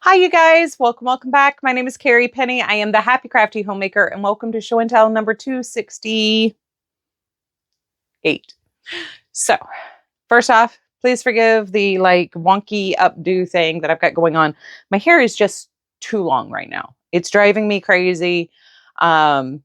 Hi, you guys. Welcome back. My name is Carrie Penny. I am the Happy Crafty Homemaker, and welcome to show and tell number 268. So, first off, please forgive the wonky updo thing that I've got going on. My hair is just too long right now. It's driving me crazy. I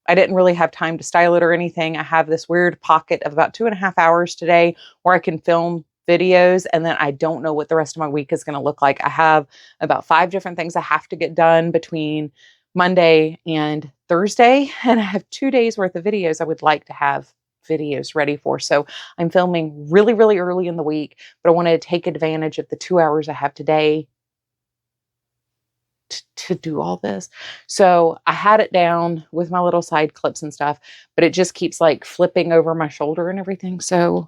didn't really have time to style it or anything. I have this weird pocket of about 2.5 hours today where I can film videos, and then I don't know what the rest of my week is going to look like. I have about 5 different things I have to get done between Monday and Thursday, and I have 2 days worth of videos I would like to have videos ready for. So I'm filming really, really early in the week, but I want to take advantage of the 2 hours I have today to do all this. So I had it down with my little side clips and stuff, but it just keeps like flipping over my shoulder and everything. So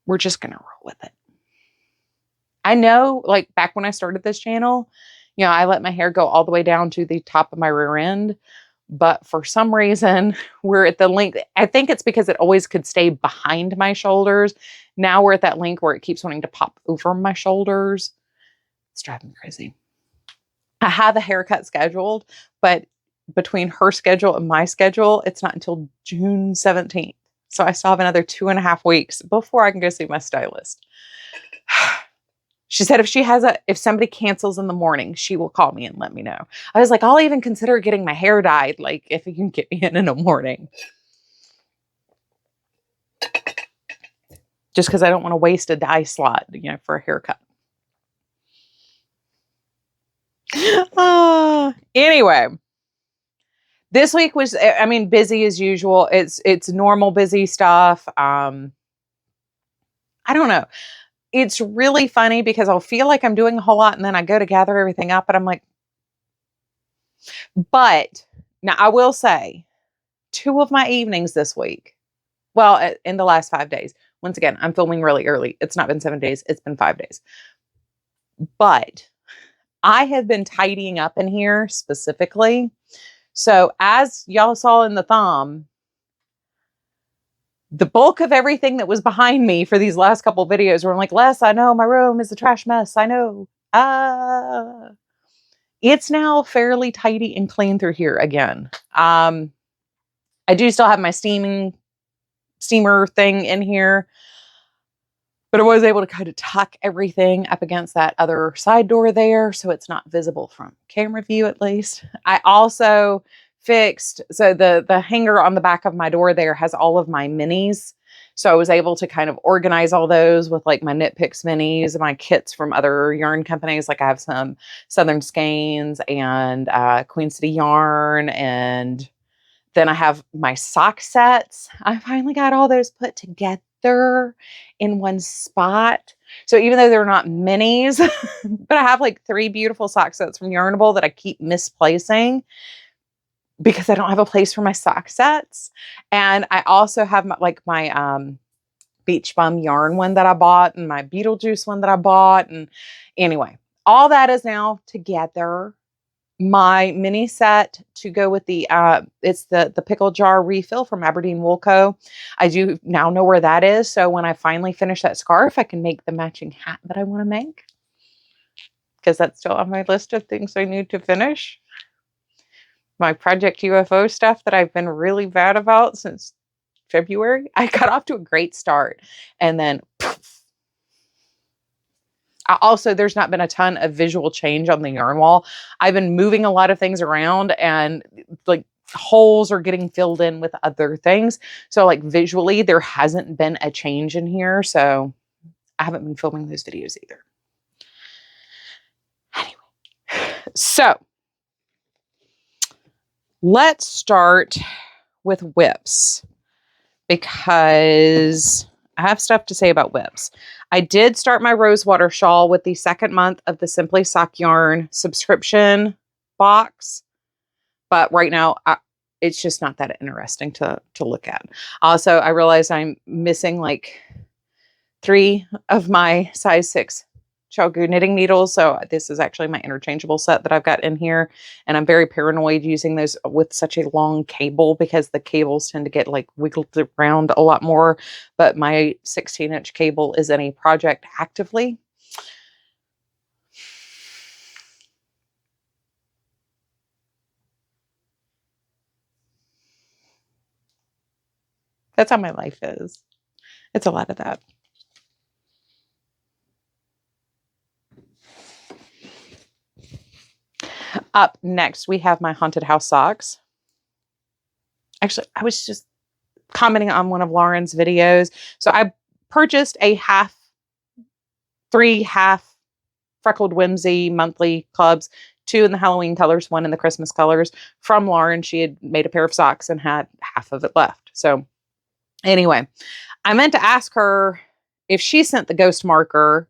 we're just going to roll with it. I know, like back when I started this channel, I let my hair go all the way down to the top of my rear end, but for some reason we're at the length. I think it's because it always could stay behind my shoulders. Now we're at that length where it keeps wanting to pop over my shoulders. It's driving me crazy. I have a haircut scheduled, but between her schedule and my schedule, it's not until June 17th. So I still have another 2.5 weeks before I can go see my stylist. She said if somebody cancels in the morning, she will call me and let me know. I was like, I'll even consider getting my hair dyed, like if you can get me in the morning. Just because I don't want to waste a dye slot, for a haircut. Anyway, this week was, busy as usual. It's normal busy stuff. I don't know. It's really funny because I'll feel like I'm doing a whole lot and then I go to gather everything up and I'm like, but now I will say 2 of my evenings this week, well, in the last 5 days, once again, I'm filming really early. It's not been 7 days. It's been 5 days, but I have been tidying up in here specifically. So as y'all saw in the thumb, the bulk of everything that was behind me for these last couple videos were I'm like, Les, I know my room is a trash mess. I know. It's now fairly tidy and clean through here again. I do still have my steamer thing in here, but I was able to kind of tuck everything up against that other side door there, so it's not visible from camera view at least. I also fixed, so the hanger on the back of my door there has all of my minis. So I was able to kind of organize all those with like my Knit Picks minis, my kits from other yarn companies. Like I have some Southern Skeins and Queen City Yarn, and then I have my sock sets. I finally got all those put together in one spot. So even though they're not minis, but I have like 3 beautiful sock sets from Yarnable that I keep misplacing because I don't have a place for my sock sets. And I also have my Beach Bum yarn one that I bought and my Beetlejuice one that I bought. And anyway, all that is now together. My mini set to go with it's the pickle jar refill from Aberdeen Wool Co. I do now know where that is. So when I finally finish that scarf, I can make the matching hat that I want to make. Because that's still on my list of things I need to finish. My Project UFO stuff that I've been really bad about since February. I got off to a great start. And then poof. There's not been a ton of visual change on the yarn wall. I've been moving a lot of things around and like holes are getting filled in with other things. So like visually, there hasn't been a change in here. So I haven't been filming those videos either. Anyway, so let's start with WIPs because I have stuff to say about WIPs. I did start my Rosewater shawl with the 2nd month of the Simply Sock Yarn subscription box. But right now, it's just not that interesting to look at. Also, I realized I'm missing like 3 of my size 6 Chalgu knitting needles. So this is actually my interchangeable set that I've got in here. And I'm very paranoid using those with such a long cable because the cables tend to get like wiggled around a lot more. But my 16-inch cable is in a project actively. That's how my life is. It's a lot of that. Up next, we have my haunted house socks. Actually, I was just commenting on one of Lauren's videos. So I purchased a three half freckled whimsy monthly clubs, 2 in the Halloween colors, 1 in the Christmas colors from Lauren. She had made a pair of socks and had half of it left. So anyway, I meant to ask her if she sent the ghost marker,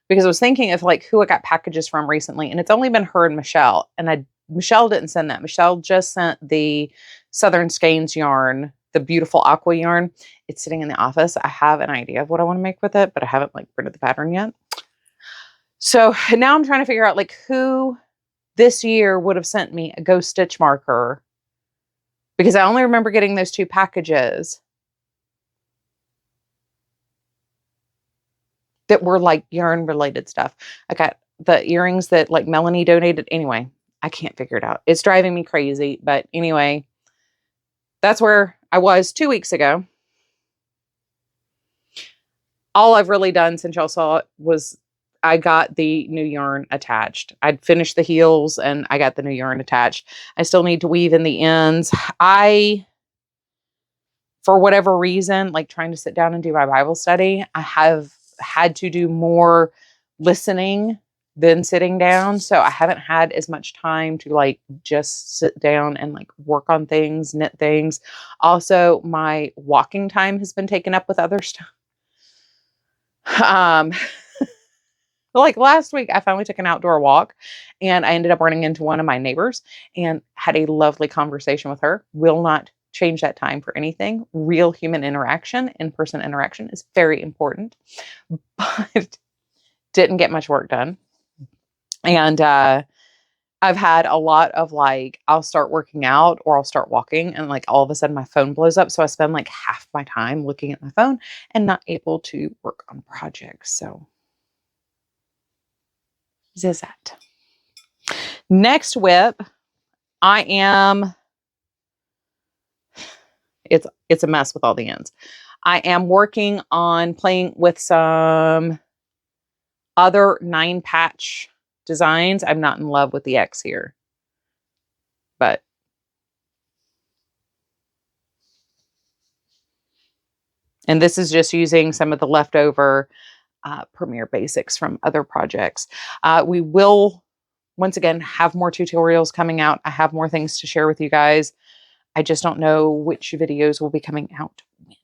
because I was thinking of like who I got packages from recently, and it's only been her and Michelle. And Michelle didn't send that. Michelle just sent the Southern Skeins yarn, the beautiful aqua yarn. It's sitting in the office. I have an idea of what I want to make with it, but I haven't like printed the pattern yet. So now I'm trying to figure out like who this year would have sent me a ghost stitch marker, because I only remember getting those 2 packages that were like yarn related stuff. I got the earrings that like Melanie donated. Anyway, I can't figure it out. It's driving me crazy. But anyway, that's where I was 2 weeks ago. All I've really done since y'all saw it was I got the new yarn attached. I'd finished the heels and I got the new yarn attached. I still need to weave in the ends. For whatever reason, like trying to sit down and do my Bible study, I have had to do more listening than sitting down. So I haven't had as much time to like just sit down and like work on things, knit things. Also, my walking time has been taken up with other stuff. Like last week, I finally took an outdoor walk and I ended up running into one of my neighbors and had a lovely conversation with her. Will not change that time for anything. Real human interaction, in-person interaction is very important, but didn't get much work done. And I've had a lot of like, I'll start working out or I'll start walking and like all of a sudden my phone blows up. So I spend like half my time looking at my phone and not able to work on projects. So zizat. Next WIP, it's a mess with all the ends. I am working on playing with some other 9-patch designs. I'm not in love with the X here, and this is just using some of the leftover Premier basics from other projects. We will, once again, have more tutorials coming out. I have more things to share with you guys. I just don't know which videos will be coming out when.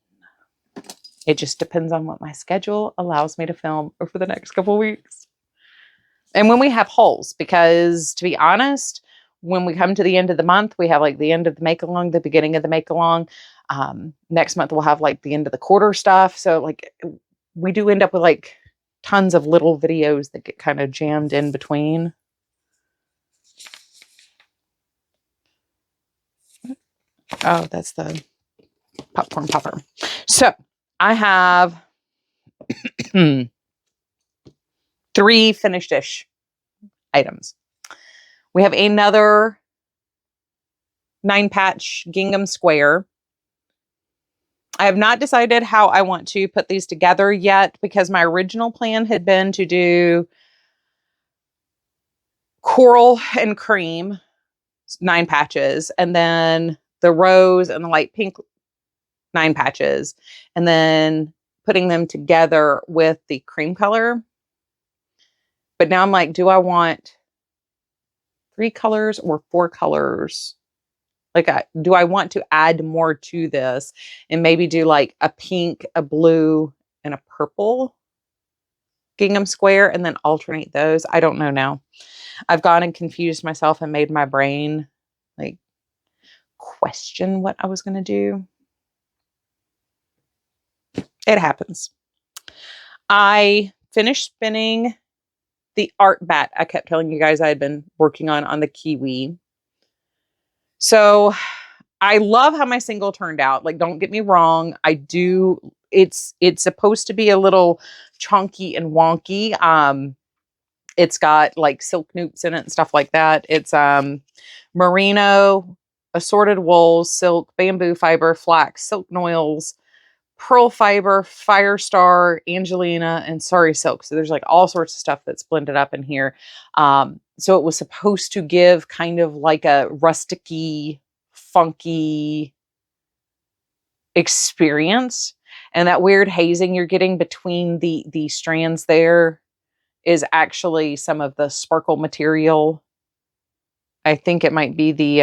It just depends on what my schedule allows me to film over the next couple of weeks. And when we have holes, because to be honest, when we come to the end of the month, we have like the end of the make along, the beginning of the make along. Next month we'll have like the end of the quarter stuff. So like we do end up with like tons of little videos that get kind of jammed in between. Oh, that's the popcorn popper. So I have 3 finished-ish items. We have another 9-patch gingham square. I have not decided how I want to put these together yet, because my original plan had been to do coral and cream 9 patches, and then the rose and the light pink 9 patches, and then putting them together with the cream color. But now I'm like, do I want 3 colors or 4 colors? Like, do I want to add more to this and maybe do like a pink, a blue, and a purple gingham square and then alternate those? I don't know now. I've gone and confused myself and made my brain like question what I was going to do. It happens. I finished spinning the art bat I kept telling you guys I had been working on the kiwi. So I love how my single turned out. Like, don't get me wrong. I do. It's supposed to be a little chunky and wonky. It's got like silk noops in it and stuff like that. It's merino, assorted wools, silk, bamboo fiber, flax, silk noils, pearl fiber, Firestar, Angelina, and Sari silk. So there's like all sorts of stuff that's blended up in here. So it was supposed to give kind of like a rusticy, funky experience. And that weird hazing you're getting between the strands there is actually some of the sparkle material. I think it might be the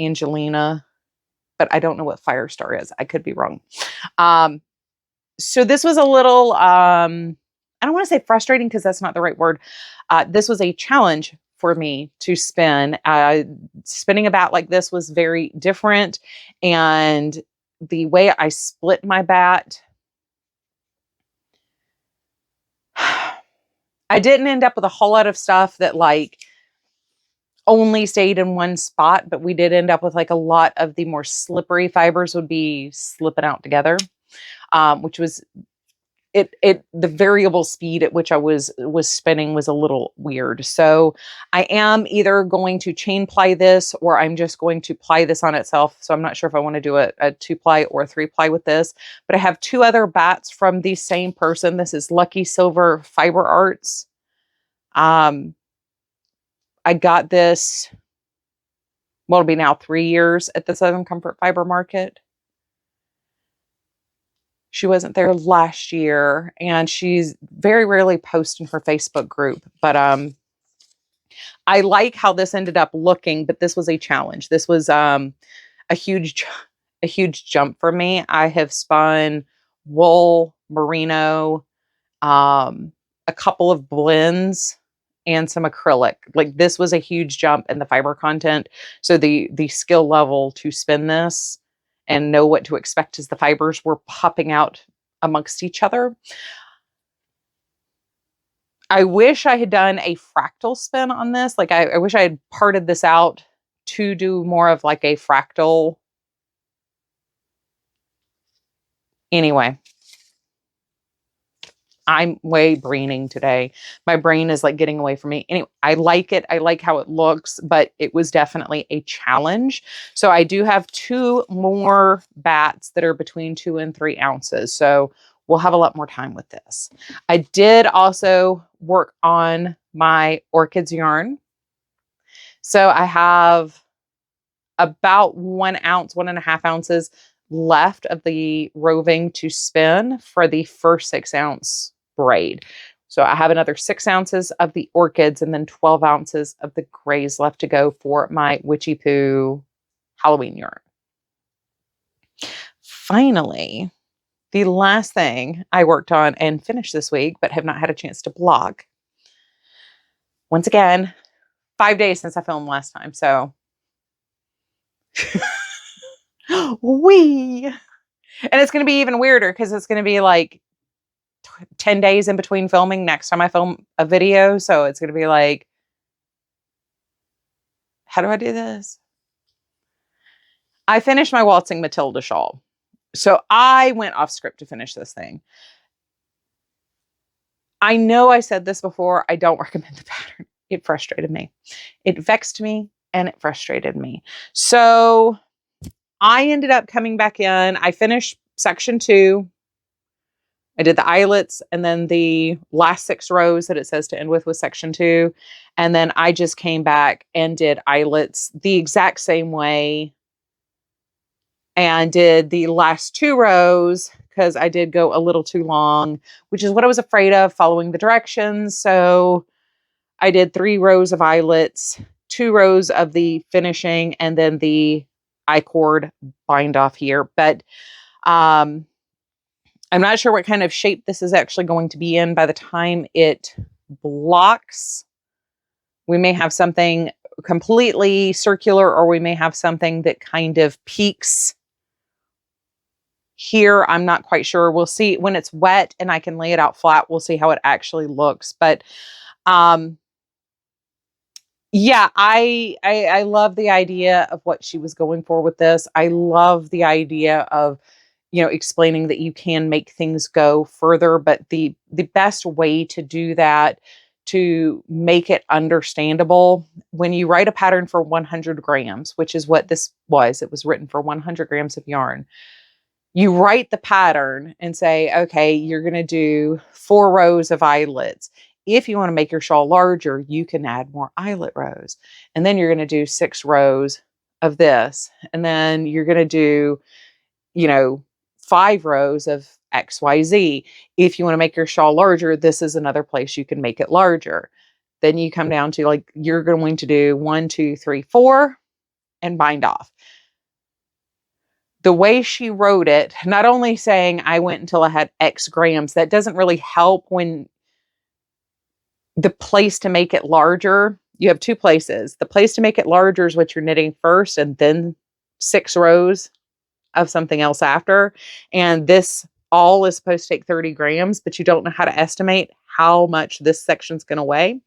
Angelina, but I don't know what Firestar is. I could be wrong. So this was a little, I don't want to say frustrating because that's not the right word. This was a challenge for me to spin. Spinning a bat like this was very different. And the way I split my bat, I didn't end up with a whole lot of stuff that like only stayed in one spot, but we did end up with like a lot of the more slippery fibers would be slipping out together, which was the variable speed at which I was spinning was a little weird. So I am either going to chain ply this or I'm just going to ply this on itself. So I'm not sure if I want to do a 2-ply or a 3-ply with this, but I have 2 other bats from the same person. This is Lucky Silver Fiber Arts. I got this, well, it'll be now 3 years at the Southern Comfort Fiber Market. She wasn't there last year, and she's very rarely posting her Facebook group. But I like how this ended up looking, but this was a challenge. This was a huge jump for me. I have spun wool, merino, a couple of blends, and some acrylic. Like this was a huge jump in the fiber content. So the skill level to spin this and know what to expect as the fibers were popping out amongst each other. I wish I had done a fractal spin on this. Like I wish I had parted this out to do more of like a fractal. Anyway, I'm way braining today. My brain is like getting away from me. Anyway, I like it. I like how it looks, but it was definitely a challenge. So I do have 2 more bats that are between 2 and 3 ounces. So we'll have a lot more time with this. I did also work on my orchids yarn. So I have about 1 ounce, 1.5 ounces left of the roving to spin for the first 6 ounce braid. So I have another 6 ounces of the orchids and then 12 ounces of the grays left to go for my Witchy Poo Halloween yarn. Finally, the last thing I worked on and finished this week, but have not had a chance to blog. Once again, 5 days since I filmed last time. So and it's going to be even weirder because it's going to be like 10 days in between filming next time I film a video. So it's going to be like, how do I do this? I finished my Waltzing Matilda shawl. So I went off script to finish this thing. I know I said this before. I don't recommend the pattern. It frustrated me. It vexed me and it frustrated me. So I ended up coming back in. I finished section 2. I did the eyelets and then the last 6 rows that it says to end with was section 2. And then I just came back and did eyelets the exact same way and did the last 2 rows because I did go a little too long, which is what I was afraid of following the directions. So I did 3 rows of eyelets, 2 rows of the finishing, and then the I-cord bind off here. But I'm not sure what kind of shape this is actually going to be in by the time it blocks. We may have something completely circular, or we may have something that kind of peaks here. I'm not quite sure. We'll see when it's wet and I can lay it out flat. We'll see how it actually looks. But yeah, I love the idea of what she was going for with this. I love the idea of, explaining that you can make things go further, but the best way to do that, to make it understandable, when you write a pattern for 100 grams, which is what this was, it was written for 100 grams of yarn. You write the pattern and say, okay, you're going to do 4 rows of eyelets. If you want to make your shawl larger, you can add more eyelet rows. And then you're going to do 6 rows of this. And then you're going to do, 5 rows of XYZ. If you want to make your shawl larger, this is another place you can make it larger. Then you come down to like, you're going to do 1, 2, 3, 4 and bind off. The way she wrote it, not only saying I went until I had X grams, that doesn't really help when the place to make it larger, you have 2 places. The place to make it larger is what you're knitting first, and then 6 rows of something else after. And this all is supposed to take 30 grams, but you don't know how to estimate how much this section's going to weigh,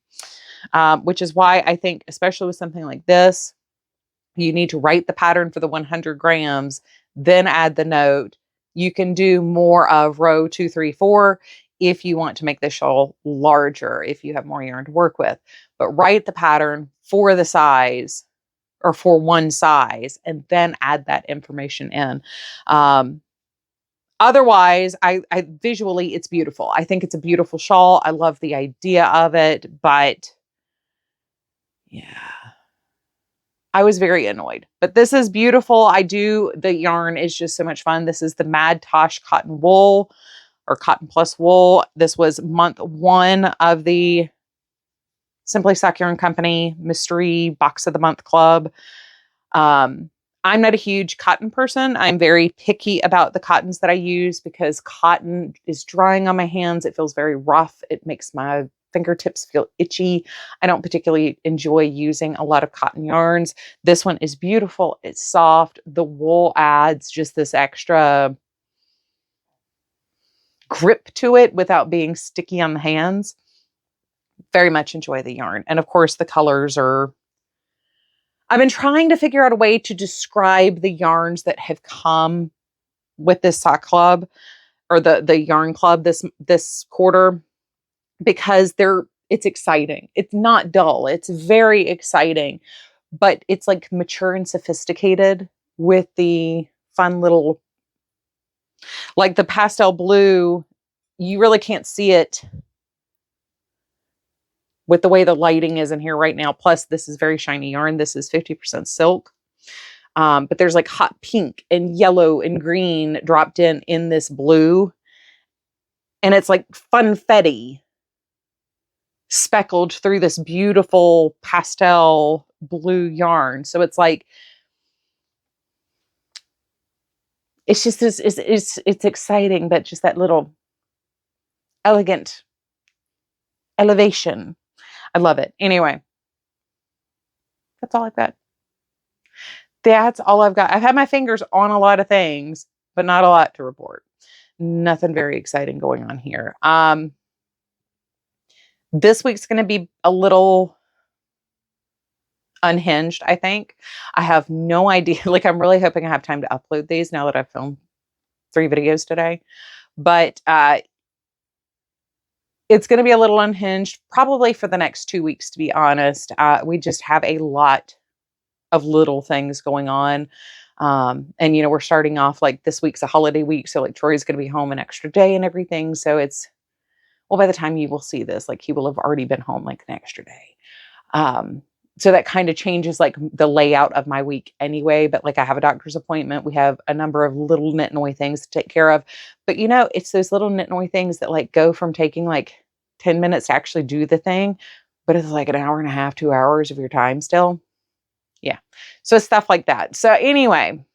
which is why I think, especially with something like this, you need to write the pattern for the 100 grams, then add the note. You can do more of row 2, 3, 4 if you want to make the shawl larger, if you have more yarn to work with. But write the pattern for the size or for one size, and then add that information in. Otherwise, I visually, it's beautiful. I think it's a beautiful shawl. I love the idea of it, but yeah. I was very annoyed, but this is beautiful. The yarn is just so much fun. This is the Mad Tosh Cotton Wool or Cotton Plus Wool. This was month 1 of the Simply Sock Yarn Company Mystery Box of the Month Club. I'm not a huge cotton person. I'm very picky about the cottons that I use because cotton is drying on my hands. It feels very rough. It makes my fingertips feel itchy. I don't particularly enjoy using a lot of cotton yarns. This one is beautiful. It's soft. The wool adds just this extra grip to it without being sticky on the hands. Very much enjoy the yarn. And of course, the colors are... I've been trying to figure out a way to describe the yarns that have come with this sock club or the yarn club this quarter, because it's exciting. It's not dull. It's very exciting, but it's like mature and sophisticated with the fun little, like the pastel blue, you really can't see it with the way the lighting is in here right now. Plus this is very shiny yarn. This is 50% silk. But there's like hot pink and yellow and green dropped in this blue. And it's like funfetti speckled through this beautiful pastel blue yarn. So it's like, it's just this, it's exciting, but just that little elegant elevation. I love it. Anyway, that's all I've got. That's all I've got. I've had my fingers on a lot of things, but not a lot to report. Nothing very exciting going on here. This week's going to be a little unhinged, I think. I have no idea. Like, I'm really hoping I have time to upload these now that I've filmed 3 videos today. But it's going to be a little unhinged, probably for the next 2 weeks, to be honest. We just have a lot of little things going on. And, we're starting off, like, this week's a holiday week. So, like, Troy's going to be home an extra day and everything. So it's, well, by the time you will see this, like, he will have already been home, like, an extra day. So that kind of changes, like, the layout of my week anyway. But, like, I have a doctor's appointment. We have a number of little knit-noy things to take care of. But, it's those little knit-noy things that, like, go from taking, like, 10 minutes to actually do the thing. But it's like an hour and a half, 2 hours of your time still. Yeah. So stuff like that. So anyway,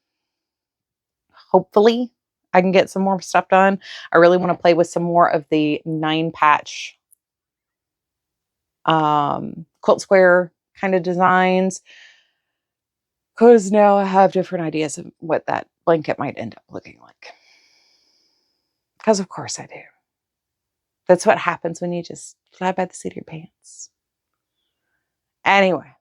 hopefully I can get some more stuff done. I really want to play with some more of the 9-patch quilt square kind of designs, because now I have different ideas of what that blanket might end up looking like. Because of course I do. That's what happens when you just fly by the seat of your pants. Anyway,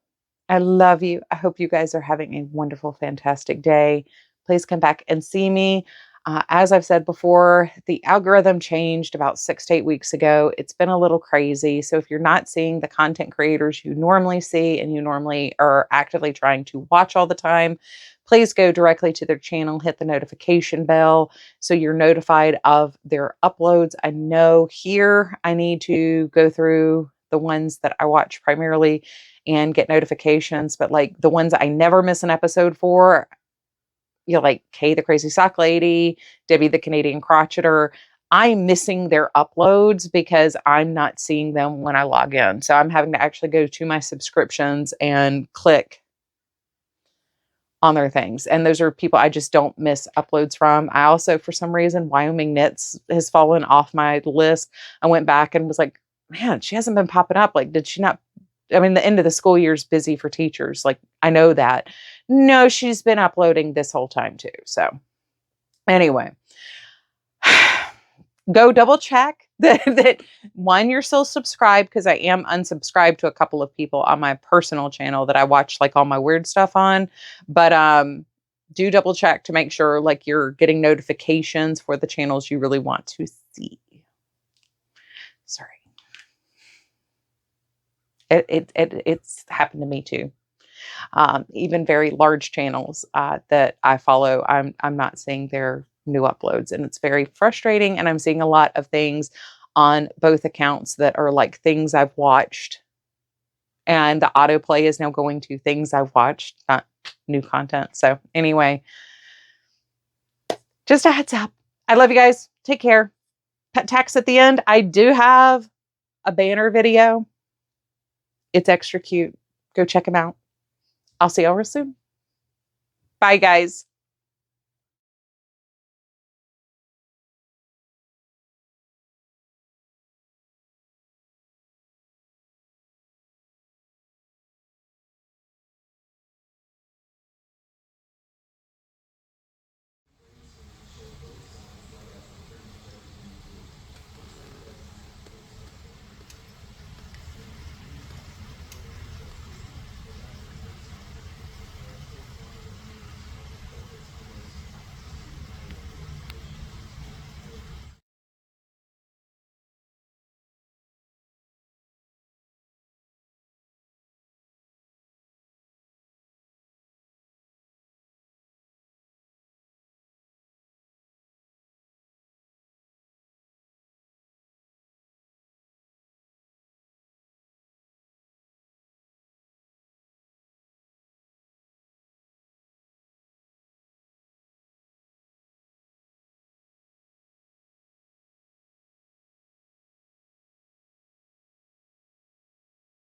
I love you. I hope you guys are having a wonderful, fantastic day. Please come back and see me. As I've said before, the algorithm changed about 6 to 8 weeks ago. It's been a little crazy. So if you're not seeing the content creators you normally see and you normally are actively trying to watch all the time, please go directly to their channel, hit the notification bell so you're notified of their uploads. I know here I need to go through the ones that I watch primarily and get notifications, but like the ones I never miss an episode for, you know, like Kay the Crazy Sock Lady, Debbie the Canadian Crocheter, I'm missing their uploads because I'm not seeing them when I log in. So I'm having to actually go to my subscriptions and click on their things. And those are people I just don't miss uploads from. I also, for some reason, Wyoming Knits has fallen off my list. I went back and was like, man, she hasn't been popping up. Like, did she not? I mean, the end of the school year is busy for teachers. Like, I know that. No, she's been uploading this whole time too. So anyway, go double check that one, you're still subscribed, because I am unsubscribed to a couple of people on my personal channel that I watch like all my weird stuff on. But do double check to make sure like you're getting notifications for the channels you really want to see. Sorry. It's happened to me too. Even very large channels that I follow, I'm not seeing their new uploads, and it's very frustrating. And I'm seeing a lot of things on both accounts that are like things I've watched, and the autoplay is now going to things I've watched, not new content. So anyway, just a heads up. I love you guys. Take care. Pet tax at the end. I do have a banner video. It's extra cute. Go check them out. I'll see you all real soon. Bye, guys.